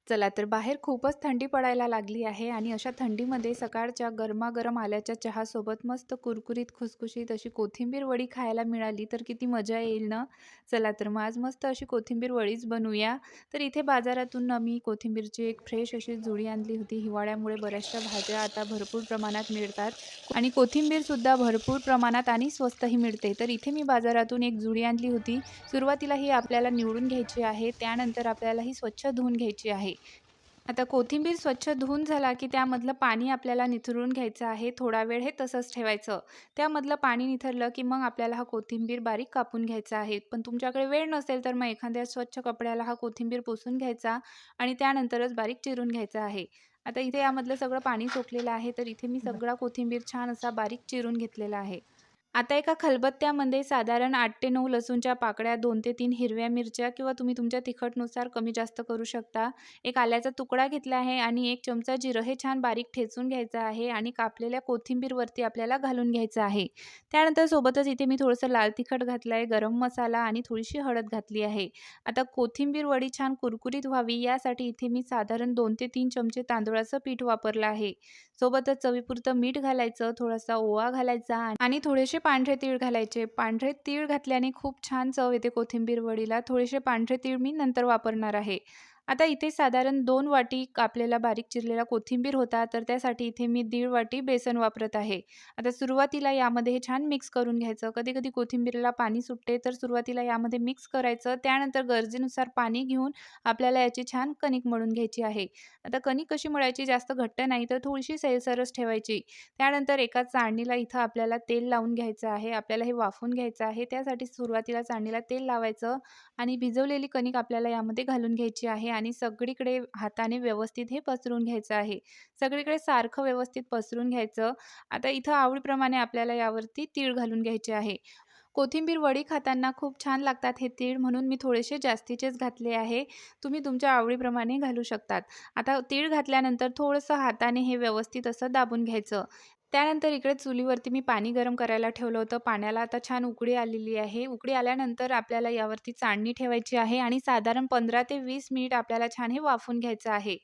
चला तर बाहेर खूपच थंडी पडायला लागली आहे आणि अशा थंडीमध्ये सकाळच्या गरमागरम आल्याच्या चहासोबत मस्त कुरकुरीत खुसखुशीत अशी कोथिंबीर वडी खायला मिळाली तर किती मजा येईल ना. चला तर मग आज मस्त अशी कोथिंबीर वडीच बनवूया. तर इथे बाजारातून मी कोथिंबीरची एक फ्रेश अशी जुडी आणली होती. हिवाळ्यामुळे बऱ्याचशा भाज्या आता भरपूर प्रमाणात मिळतात आणि कोथिंबीरसुद्धा भरपूर प्रमाणात आणि स्वस्तही मिळते. तर इथे मी बाजारातून एक जुडी आणली होती. सुरुवातीला ही आपल्याला निवडून घ्यायची आहे, त्यानंतर आपल्याला ही स्वच्छ धुवून घ्यायची आहे. आता कोथिंबीर स्वच्छ धुवून झाला, की त्यामधलं पाणी आपल्याला निथळून घ्यायचं आहे. थोडा वेळ हे तसंच ठेवायचं. त्यामधलं पाणी निथळलं, की मग आपल्याला हा कोथिंबीर बारीक कापून घ्यायचा आहे. पण तुमच्याकडे वेळ नसेल, तर मग एखाद्या स्वच्छ कपड्याला हा कोथिंबीर पुसून घ्यायचा आणि त्यानंतरच बारीक चिरून घ्यायचा आहे. आता इथे यामधलं सगळं पाणी सोकलेलं आहे, तर इथे मी सगळा कोथिंबीर छान असा बारीक चिरून घेतलेला आहे. आता एका खलबत्त्यामध्ये साधारण 8 ते 9 लसूणच्या पाकळ्या, 2 ते 3 हिरव्या मिरच्या किंवा तुम्ही तुमच्या तिखटनुसार कमी जास्त करू शकता. एक आल्याचा तुकडा घेतला आहे आणि 1 चमचा जिरं हे छान बारीक ठेचून घ्यायचं आहे आणि कापलेल्या कोथिंबीरवरती आपल्याला घालून घ्यायचं आहे. त्यानंतर सोबतच इथे मी थोडंसं लाल तिखट घातलं आहे, गरम मसाला आणि थोडीशी हळद घातली आहे. आता कोथिंबीर वडी छान कुरकुरीत व्हावी यासाठी इथे मी साधारण 2 ते 3 चमचे तांदुळाचं पीठ वापरलं आहे. सोबतच चवीपुरतं मीठ घालायचं, थोडासा ओवा घालायचा आणि थोडेसे पांढरे तीळ घालायचे. पांढरे तीळ घातल्याने खूप छान चव येते कोथिंबीर वडीला. थोडेसे पांढरे तीळ मी नंतर वापरणार आहे. आता इथे साधारण 2 वाटी कापलेला बारीक चिरलेला कोथिंबीर होता, तर त्यासाठी इथे मी 1.5 वाटी बेसन वापरत आहे. आता सुरुवातीला यामध्ये हे छान मिक्स करून घ्यायचं. कधी-कधी कोथिंबीरला पाणी सुटते, तर सुरुवातीला यामध्ये मिक्स करायचं. त्यानंतर गरजेनुसार पाणी घेऊन आपल्याला याची छान कणिक मळून घ्यायची आहे. आता कणिक कशी मळायची? जास्त घट्ट नाही, तर थोडीशी सैलसरच ठेवायची. त्यानंतर एका चाळणीला इथं आपल्याला तेल लावून घ्यायचं आहे. आपल्याला हे वाफवून घ्यायचं आहे. त्यासाठी सुरुवातीला चाळणीला तेल लावायचं आणि भिजवलेली कणिक आपल्याला यामध्ये घालून घ्यायची आहे आणि सगळीकडे हाताने व्यवस्थित हे पसरून घ्यायचं आहे. सगळीकडे सारखं व्यवस्थित पसरून घ्यायचं. आता इथं आवडीप्रमाणे आपल्याला यावरती तीळ घालून घ्यायचे आहे. कोथिंबीर वडी खाताना खूप छान लागतात हे तीळ, म्हणून मी थोडेसे जास्तीचेच घातले आहे. तुम्ही तुमच्या आवडीप्रमाणे घालू शकतात. आता तीळ घातल्यानंतर थोडंसं हाताने हे व्यवस्थित असं दाबून घ्यायचं. त्यानंतर इकडे चुलीवरती मी पाणी गरम करायला ठेवलं होतं. पाण्याला आता छान उकळी आलेली आहे. उकळी आल्यानंतर आपल्याला यावरती चाळणी ठेवायची आहे आणि साधारण 15 ते 20 मिनिट आपल्याला छान हे वाफवून घ्यायचं आहे.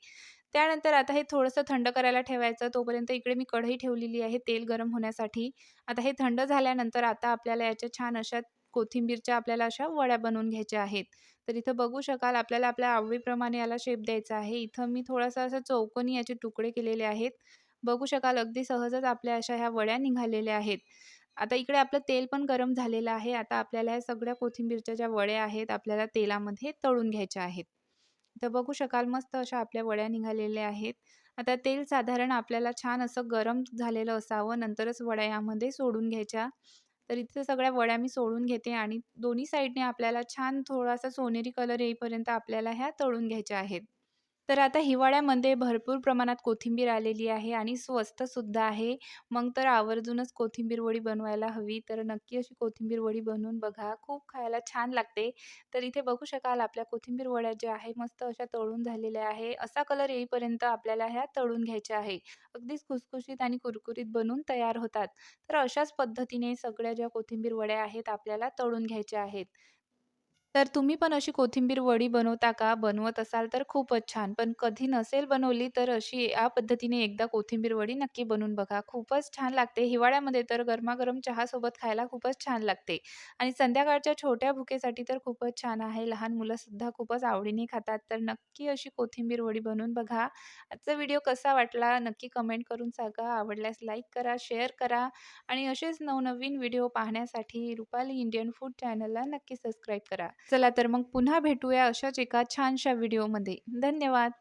त्यानंतर आता हे थोडंसं थंड करायला ठेवायचं. तोपर्यंत इकडे मी कढई ठेवलेली आहे तेल गरम होण्यासाठी. आता हे थंड झाल्यानंतर आता आपल्याला याच्या छान अशा कोथिंबीरच्या आपल्याला अशा वड्या बनवून घ्यायच्या आहेत. तर इथं बघू शकाल आपल्याला आपल्या आवडीप्रमाणे याला शेप द्यायचा आहे. इथं मी थोडासा असं चौकोनी याचे तुकडे केलेले आहेत. बघू शकाल अगदी सहजच आपल्या अशा ह्या वड्या निघालेल्या आहेत. आता इकडे आपलं तेल पण गरम झालेलं आहे. आता आपल्याला ह्या सगळ्या कोथिंबीरच्या ज्या वड्या आहेत, आपल्याला तेलामध्ये तळून घ्यायच्या आहेत. तर बघू शकाल मस्त अशा आपल्या वड्या निघालेल्या आहेत. आता तेल साधारण आपल्याला छान असं गरम झालेलं असावं, नंतरच वड्या यामध्ये सोडून घ्यायच्या. तर इथे सगळ्या वड्या मी सोडून घेते आणि दोन्ही साइडने आपल्याला छान थोडासा सोनेरी कलर येईपर्यंत आपल्याला ह्या तळून घ्यायच्या आहेत. तर आता हिवाळ्यामध्ये भरपूर प्रमाणात कोथिंबीर आलेली आहे आणि स्वस्तसुद्धा आहे. मग तर आवर्जूनच कोथिंबीर वडी बनवायला हवी. तर नक्की अशी कोथिंबीर वडी बनवून बघा. खूप खायला छान लागते. तर इथे बघू शकाल आपल्या कोथिंबीर वड्या ज्या आहे मस्त अशा तळून झालेल्या आहे. असा कलर येईपर्यंत आपल्याला ह्या तळून घ्यायच्या आहे. अगदीच खुसखुशीत आणि कुरकुरीत बनून तयार होतात. तर अशाच पद्धतीने सगळ्या ज्या कोथिंबीर वड्या आहेत आपल्याला तळून घ्यायच्या आहेत. तर तुम्ही पण अशी कोथिंबीर वडी बनवता का? बनवत असाल तर खूपच छान. पण कधी नसेल बनवली तर अशी या पद्धतीने एकदा कोथिंबीर वडी नक्की बनवून बघा. खूपच छान लागते. हिवाळ्यामध्ये तर गरमागरम चहासोबत खायला खूपच छान लागते. आणि संध्याकाळच्या छोट्या भुकेसाठी तर खूपच छान आहे. लहान मुलंसुद्धा खूपच आवडीने खातात. तर नक्की अशी कोथिंबीर वडी बनवून बघा. आजचा व्हिडिओ कसा वाटला नक्की कमेंट करून सांगा. आवडल्यास लाईक करा, शेअर करा आणि असेच नवनवीन व्हिडिओ पाहण्यासाठी रुपाली इंडियन फूड चॅनलला नक्की सबस्क्राईब करा. चला तर मग पुन्हा भेटूया अशाच एका छानशा व्हिडिओमध्ये. धन्यवाद.